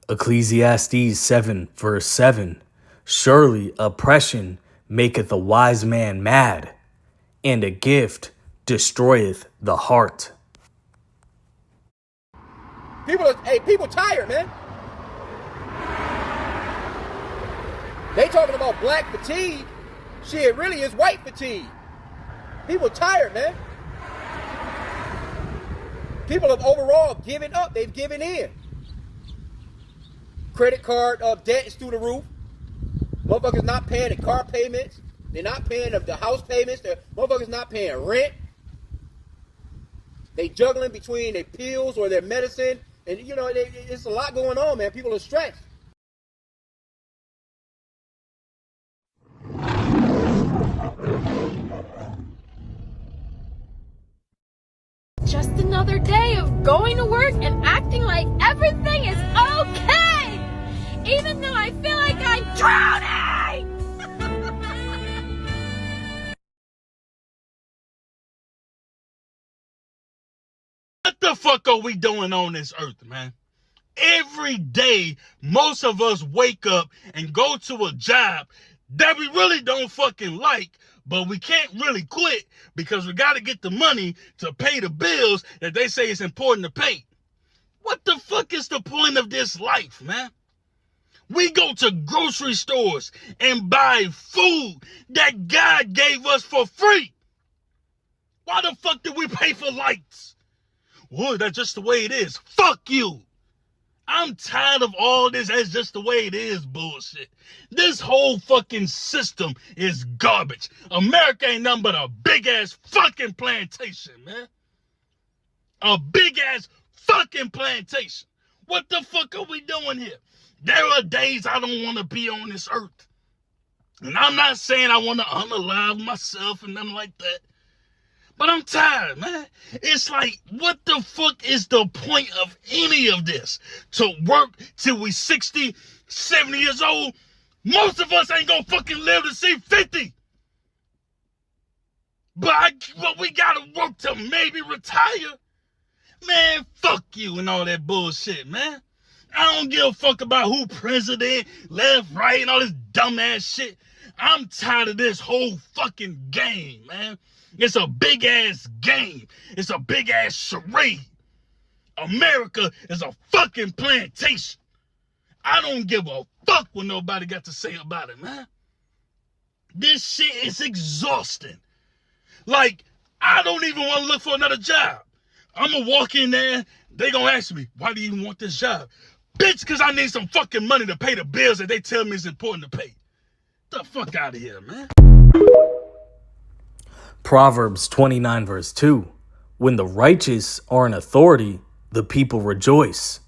Ecclesiastes 7 verse 7. Surely oppression maketh a wise man mad, and a gift destroyeth the heart. People tired, man. They talking about black fatigue. Shit, it really is white fatigue. People tired, man. People have overall given up. They've given in. Credit card debt is through the roof. Motherfuckers not paying the car payments. They're not paying the house payments. The motherfuckers not paying rent. They juggling between their pills or their medicine. And, you know, it's a lot going on, man. People are stressed. Just another day of going to work and acting like everything is okay, even though I feel like I'm drowning. What the fuck are we doing on this earth, man? Every day, most of us wake up and go to a job that we really don't fucking like, but we can't really quit because we got to get the money to pay the bills that they say it's important to pay. What the fuck is the point of this life, man? We go to grocery stores and buy food that God gave us for free. Why the fuck did we pay for lights? Well, that's just the way it is. Fuck you. I'm tired of all this "that's just the way it is" bullshit. This whole fucking system is garbage. America ain't nothing but a big-ass fucking plantation, man. A big-ass fucking plantation. What the fuck are we doing here? There are days I don't want to be on this earth. And I'm not saying I want to unalive myself and nothing like that. But I'm tired, man. It's like, what the fuck is the point of any of this? To work till we 60, 70 years old? Most of us ain't gonna fucking live to see 50. But we gotta work to maybe retire? Man, fuck you and all that bullshit, man. I don't give a fuck about who president, left, right, and all this dumbass shit. I'm tired of this whole fucking game, man. It's a big ass game. It's a big ass charade. America is a fucking plantation. I don't give a fuck what nobody got to say about it, man. This shit is exhausting. Like, I don't even want to look for another job. I'm gonna walk in there, they gonna ask me, why do you even want this job? Bitch, cause I need some fucking money to pay the bills that they tell me is important to pay. Get the fuck out of here, man. Proverbs 29 verse 2. When the righteous are in authority, the people rejoice.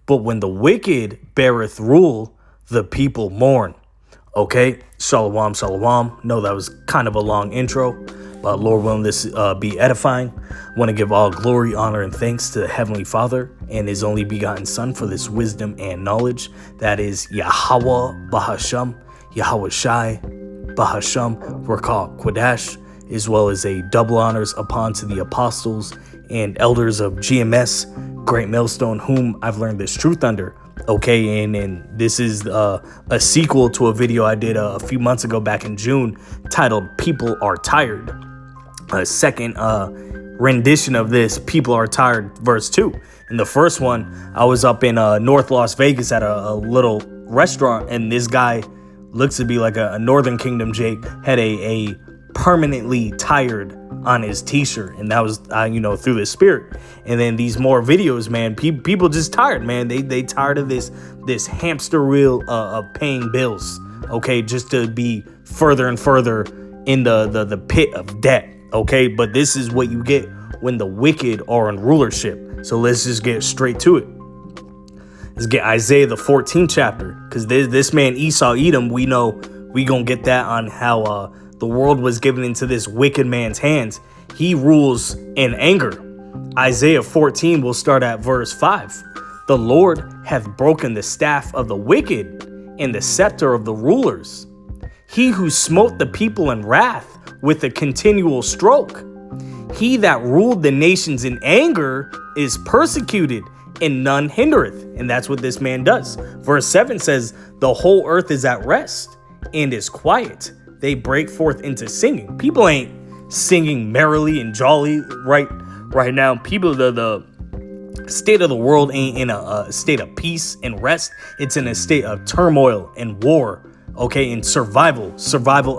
But when the wicked beareth rule, the people mourn. Okay, shalom, shalom. No, that was kind of a long intro, but Lord willing, this be edifying. I want to give all glory, honor, and thanks to the Heavenly Father and His only begotten Son for this wisdom and knowledge. That is Yahweh Bahasham, Yahweh Shai Bahasham Rakah Quadash, as well as a double honors upon to the apostles and elders of GMS, Great Millstone, whom I've learned this truth under. Okay, and this is a sequel to a video I did a few months ago back in June titled People Are Tired. A second rendition of this, People Are Tired, verse 2. In the first one, I was up in North Las Vegas at a little restaurant, and this guy looks to be like a Northern Kingdom Jake, had a permanently tired on his t-shirt, and that was through the spirit. And then these more videos, man, people just tired, man. They tired of this hamster wheel of paying bills, okay, just to be further and further in the pit of debt, okay. But this is what you get when the wicked are in rulership. So let's just get straight to it. Let's get Isaiah the 14th chapter, because this man Esau Edom, we know we gonna get that on how the world was given into this wicked man's hands. He rules in anger. Isaiah 14 will start at verse 5. The Lord hath broken the staff of the wicked and the scepter of the rulers. He who smote the people in wrath with a continual stroke. He that ruled the nations in anger is persecuted, and none hindereth. And that's what this man does. Verse 7 says, the whole earth is at rest and is quiet. They break forth into singing. People ain't singing merrily and jolly right now. People, the state of the world ain't in a state of peace and rest. It's in a state of turmoil and war, okay, and survival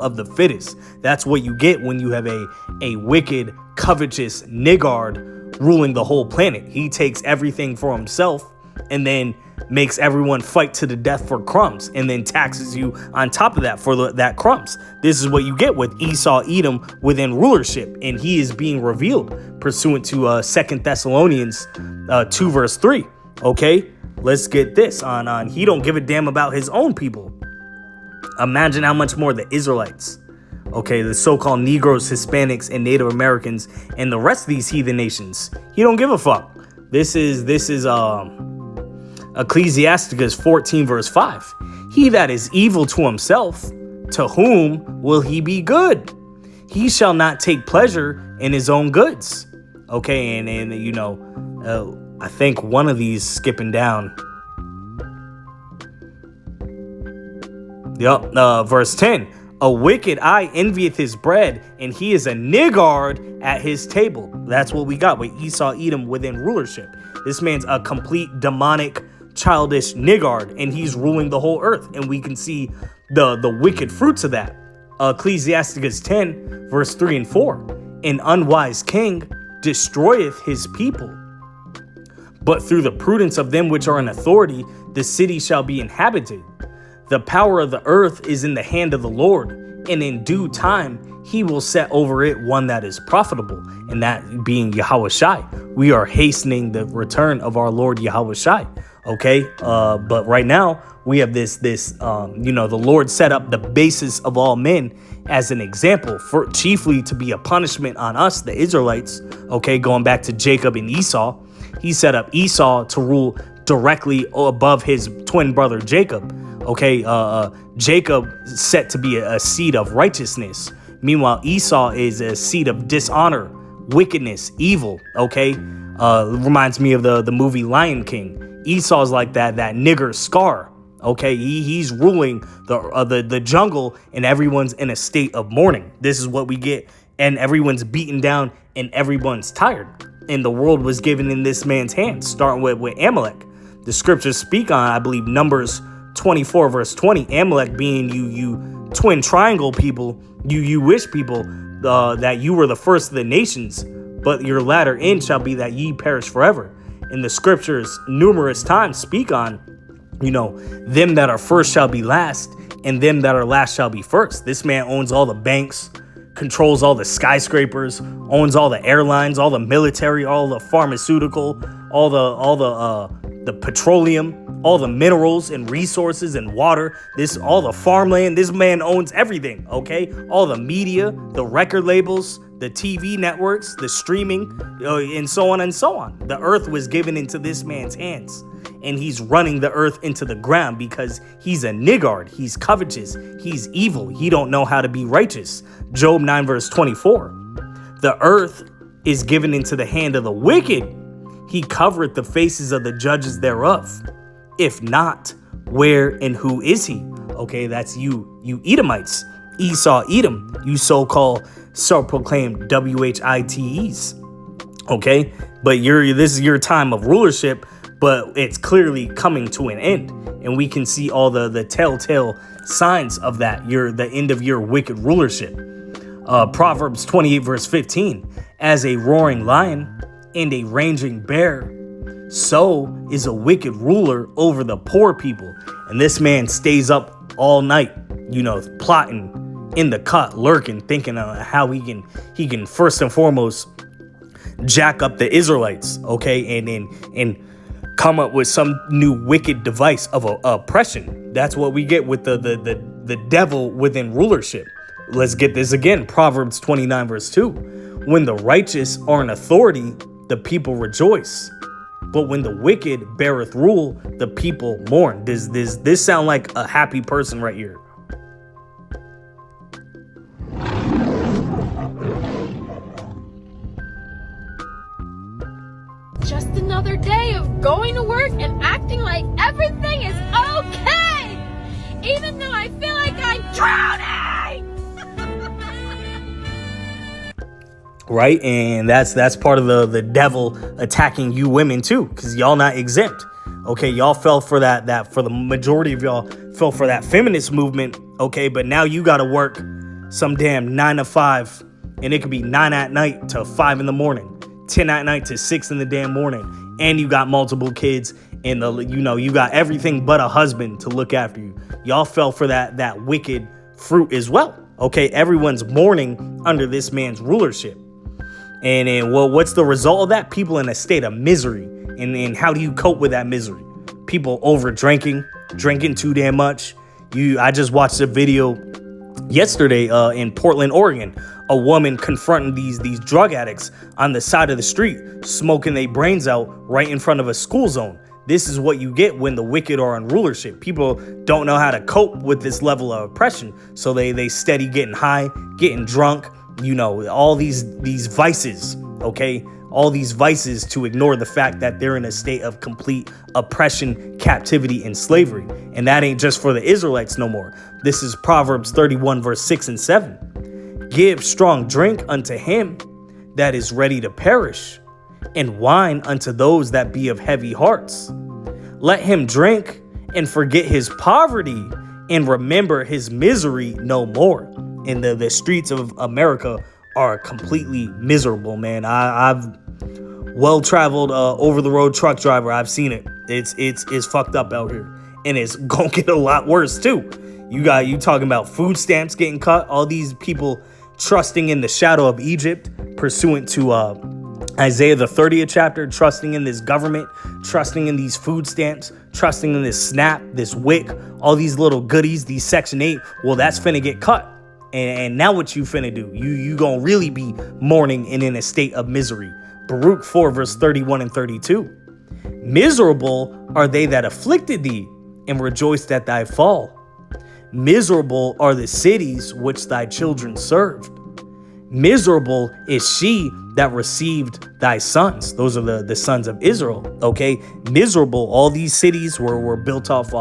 of the fittest. That's what you get when you have a wicked, covetous niggard ruling the whole planet. He takes everything for himself and then makes everyone fight to the death for crumbs, and then taxes you on top of that for that crumbs. This is what you get with Esau, Edom within rulership, and he is being revealed pursuant to 2 Thessalonians 2 verse 3. Okay, let's get this on. He don't give a damn about his own people. Imagine how much more the Israelites, okay, the so-called Negroes, Hispanics, and Native Americans, and the rest of these heathen nations. He don't give a fuck. This is Ecclesiasticus 14 verse 5. He that is evil to himself, to whom will he be good? He shall not take pleasure in his own goods. Okay, and you know, I think one of these skipping down. Verse 10. A wicked eye envieth his bread, and he is a niggard at his table. That's what we got with Esau, Edom within rulership. This man's a complete demonic, childish niggard, and he's ruling the whole earth. And we can see the wicked fruits of that. Ecclesiasticus 10 verse 3 and 4. An unwise king destroyeth his people, but through the prudence of them which are in authority, the city shall be inhabited. The power of the earth is in the hand of the Lord, and in due time he will set over it one that is profitable, and that being Yahushai. We are hastening the return of our Lord Yahushai. Okay, but right now we have this the Lord set up the basis of all men as an example, for chiefly to be a punishment on us, the Israelites. Okay, going back to Jacob and Esau, he set up Esau to rule directly above his twin brother Jacob. Okay, Jacob set to be a seed of righteousness. Meanwhile, Esau is a seed of dishonor, wickedness, evil. Okay, reminds me of the movie Lion King. Esau's like that nigger Scar. Okay, he's ruling the jungle, and everyone's in a state of mourning. This is what we get, and everyone's beaten down, and everyone's tired. And the world was given in this man's hands, starting with Amalek. The scriptures speak on, I believe, Numbers 24 verse 20, Amalek being you twin triangle people, you wish people that you were the first of the nations, but your latter end shall be that ye perish forever. And the scriptures numerous times speak on, them that are first shall be last, and them that are last shall be first. This man owns all the banks, controls all the skyscrapers, owns all the airlines, all the military, all the pharmaceutical, all the petroleum, all the minerals and resources and water, all the farmland. This man owns everything, okay? All the media, the record labels, the TV networks, the streaming, and so on and so on. The earth was given into this man's hands, and he's running the earth into the ground because he's a niggard, he's covetous, he's evil, he don't know how to be righteous. Job 9 verse 24. The earth is given into the hand of the wicked. He covereth the faces of the judges thereof. If not, where and who is he? Okay, that's you Edomites. Esau, Edom, you so-called self-proclaimed WHITEs. Okay, but this is your time of rulership, but it's clearly coming to an end. And we can see all the telltale signs of that. The end of your wicked rulership. Proverbs 28 verse 15. As a roaring lion and a raging bear, so is a wicked ruler over the poor people. And this man stays up all night, plotting in the cut, lurking, thinking of how he can first and foremost jack up the Israelites, okay, and come up with some new wicked device of oppression. That's what we get with the devil within rulership. Let's get this again. Proverbs 29 verse 2. When the righteous are in authority, the people rejoice. But when the wicked beareth rule, the people mourn. This sound like a happy person right here. Just another day of going right? And that's part of the devil attacking you women too, because y'all not exempt. Okay, y'all fell for that for the majority of y'all fell for that feminist movement. Okay, but now you got to work some damn 9 to 5, and it could be 9 at night to 5 in the morning, 10 at night to 6 in the damn morning, and you got multiple kids, and you got everything but a husband to look after you. Y'all fell for that wicked fruit as well. Okay, everyone's mourning under this man's rulership. And well, what's the result of that? People in a state of misery. And how do you cope with that misery? People over drinking too damn much. I just watched a video yesterday in Portland, Oregon. A woman confronting these drug addicts on the side of the street, smoking their brains out right in front of a school zone. This is what you get when the wicked are in rulership. People don't know how to cope with this level of oppression, so they steady getting high, getting drunk, all these vices, okay? All these vices to ignore the fact that they're in a state of complete oppression, captivity, and slavery. And that ain't just for the Israelites no more. This is Proverbs 31, verse 6 and 7. Give strong drink unto him that is ready to perish, and wine unto those that be of heavy hearts. Let him drink and forget his poverty and remember his misery no more. And the streets of America are completely miserable, man. I've well-traveled over-the-road truck driver. I've seen it. It's fucked up out here, and it's gonna get a lot worse too. You talking about food stamps getting cut, all these people trusting in the shadow of Egypt, pursuant to Isaiah the 30th chapter, trusting in this government, trusting in these food stamps, trusting in this SNAP, this WIC, all these little goodies, these Section 8. Well, that's finna get cut. And now what you finna do? You gonna really be mourning and in a state of misery. Baruch 4, verse 31 and 32. Miserable are they that afflicted thee, and rejoiced at thy fall. Miserable are the cities which thy children served. Miserable is she that received thy sons. Those are the sons of Israel, okay? Miserable, all these cities were built off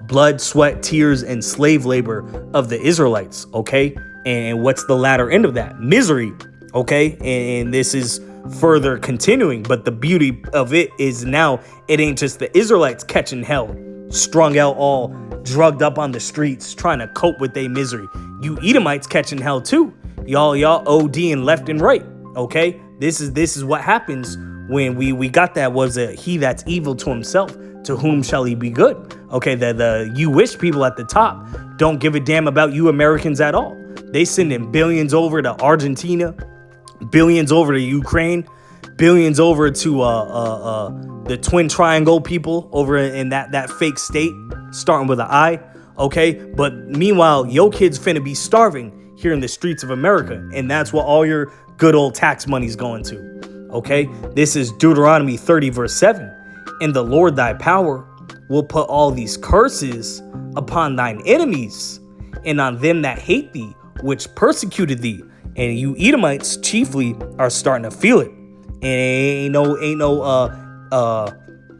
blood, sweat, tears, and slave labor of the Israelites, okay? And what's the latter end of that? Misery, okay? And this is further continuing, but the beauty of it is now it ain't just the Israelites catching hell, strung out, all drugged up on the streets, trying to cope with their misery. You Edomites catching hell too. Y'all ODing left and right, okay? This is what happens when we got that was he that's evil to himself, to whom shall he be good? Okay, the you wish people at the top don't give a damn about you Americans at all. They sending billions over to Argentina, billions over to Ukraine, billions over to the Twin Triangle people over in that fake state, starting with an I, okay? But meanwhile, your kids finna be starving here in the streets of America, and that's what all your good old tax money's going to, okay? This is Deuteronomy 30, verse 7. And the Lord thy power will put all these curses upon thine enemies, and on them that hate thee, which persecuted thee. And you Edomites chiefly are starting to feel it. And ain't no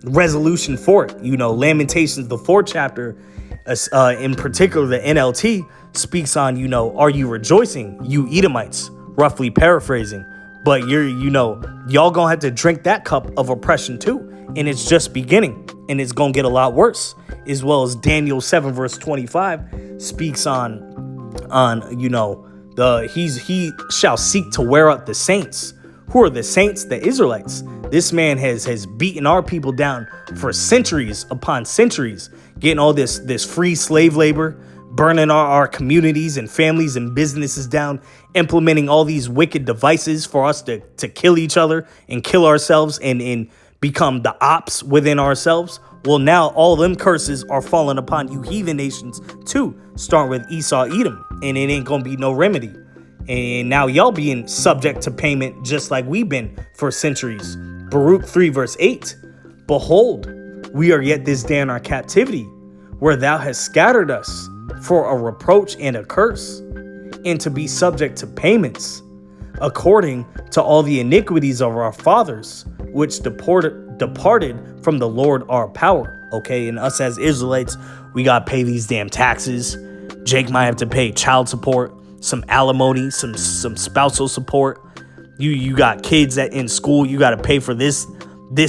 resolution for it. Lamentations, the 4th chapter, in particular the NLT, speaks on, are you rejoicing, you Edomites, roughly paraphrasing. But y'all gonna have to drink that cup of oppression too. And it's just beginning, and it's gonna get a lot worse. As well as Daniel 7, verse 25 speaks on he shall seek to wear out the saints. Who are the saints? The Israelites. This man has beaten our people down for centuries upon centuries, getting all this free slave labor, burning our communities and families and businesses down, implementing all these wicked devices for us to kill each other and kill ourselves and become the ops within ourselves. Well, now all them curses are falling upon you heathen nations too, starting with Esau, Edom, and it ain't gonna be no remedy. And now y'all being subject to payment just like we've been for centuries. Baruch 3, verse 8. Behold, we are yet this day in our captivity, where thou hast scattered us for a reproach and a curse, and to be subject to payments, according to all the iniquities of our fathers, which departed from the Lord our power. Okay, and us as Israelites, we gotta pay these damn taxes. Jake might have to pay child support, some alimony, some spousal support. You got kids that in school, you got to pay for this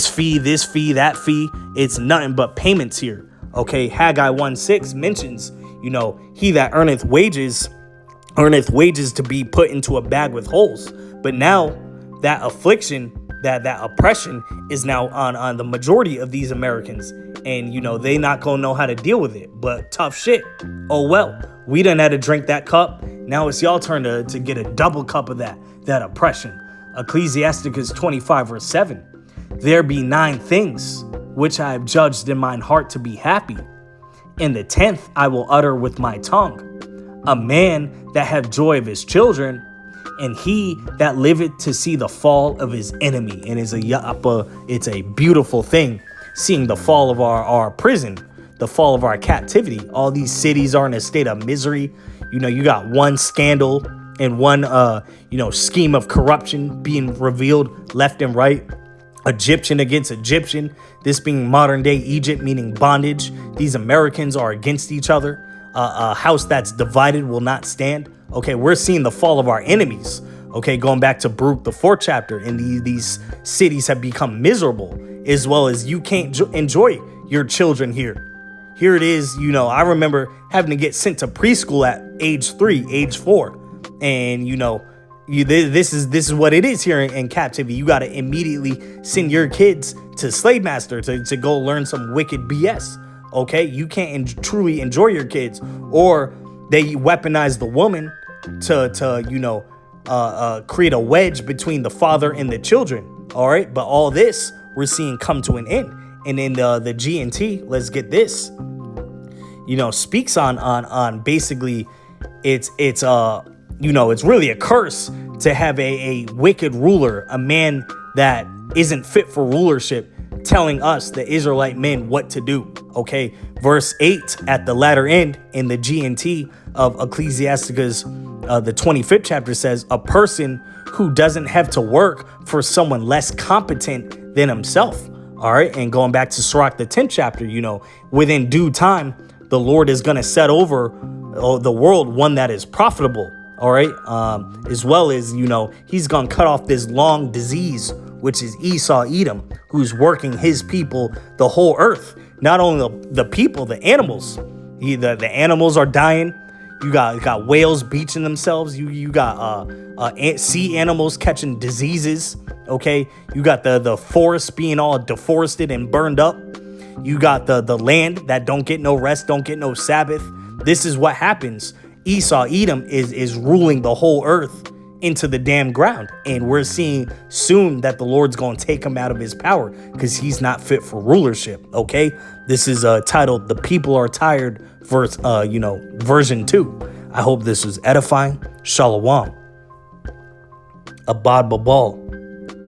fee, that fee. It's nothing but payments here. Okay, Haggai 1:6 mentions, he that earneth wages to be put into a bag with holes. But now that affliction, that oppression is now on the majority of these Americans. And, they not going to know how to deal with it. But tough shit. Oh, well, we done had to drink that cup. Now it's y'all turn to get a double cup of that oppression. Ecclesiasticus 25 verse 7. There be 9 things which I have judged in mine heart to be happy. And the 10th I will utter with my tongue. A man that have joy of his children, and he that liveth to see the fall of his enemy. And it's a beautiful thing, seeing the fall of our prison, the fall of our captivity. All these cities are in a state of misery. You got one scandal and one, scheme of corruption being revealed left and right. Egyptian against Egyptian, this being modern day Egypt, meaning bondage. These Americans are against each other. A house that's divided will not stand. Okay, we're seeing the fall of our enemies. Okay, going back to Baruch, the 4th chapter, and these cities have become miserable, as well as you can't enjoy your children here. Here it is, I remember having to get sent to preschool at age 3, age 4. And, this is what it is here in captivity. You got to immediately send your kids to slave master to go learn some wicked BS. Okay, you can't truly enjoy your kids, or they weaponize the woman to create a wedge between the father and the children. All right, but all this we're seeing come to an end. And in the G&T, let's get this. Speaks on basically it's really a curse to have a wicked ruler, a man that isn't fit for rulership, telling us, the Israelite men, what to do. Okay, verse 8 at the latter end in the G&T of Ecclesiasticus, the 25th chapter says, a person who doesn't have to work for someone less competent than himself. All right, and going back to Sirach, the 10th chapter, within due time, the Lord is going to set over the world one that is profitable. All right, as well as, he's going to cut off this long disease, which is Esau, Edom, who's working his people, the whole earth. Not only the people, the animals. The animals are dying. You got whales beaching themselves. You got sea animals catching diseases. Okay, you got the forest being all deforested and burned up. You got the land that don't get no rest, don't get no Sabbath. This is what happens. Esau, Edom is ruling the whole earth into the damn ground. And we're seeing soon that the Lord's going to take him out of his power because he's not fit for rulership. Okay, this is titled "The People Are Tired," version 2. I hope this was edifying. Shalom. Abad Babal.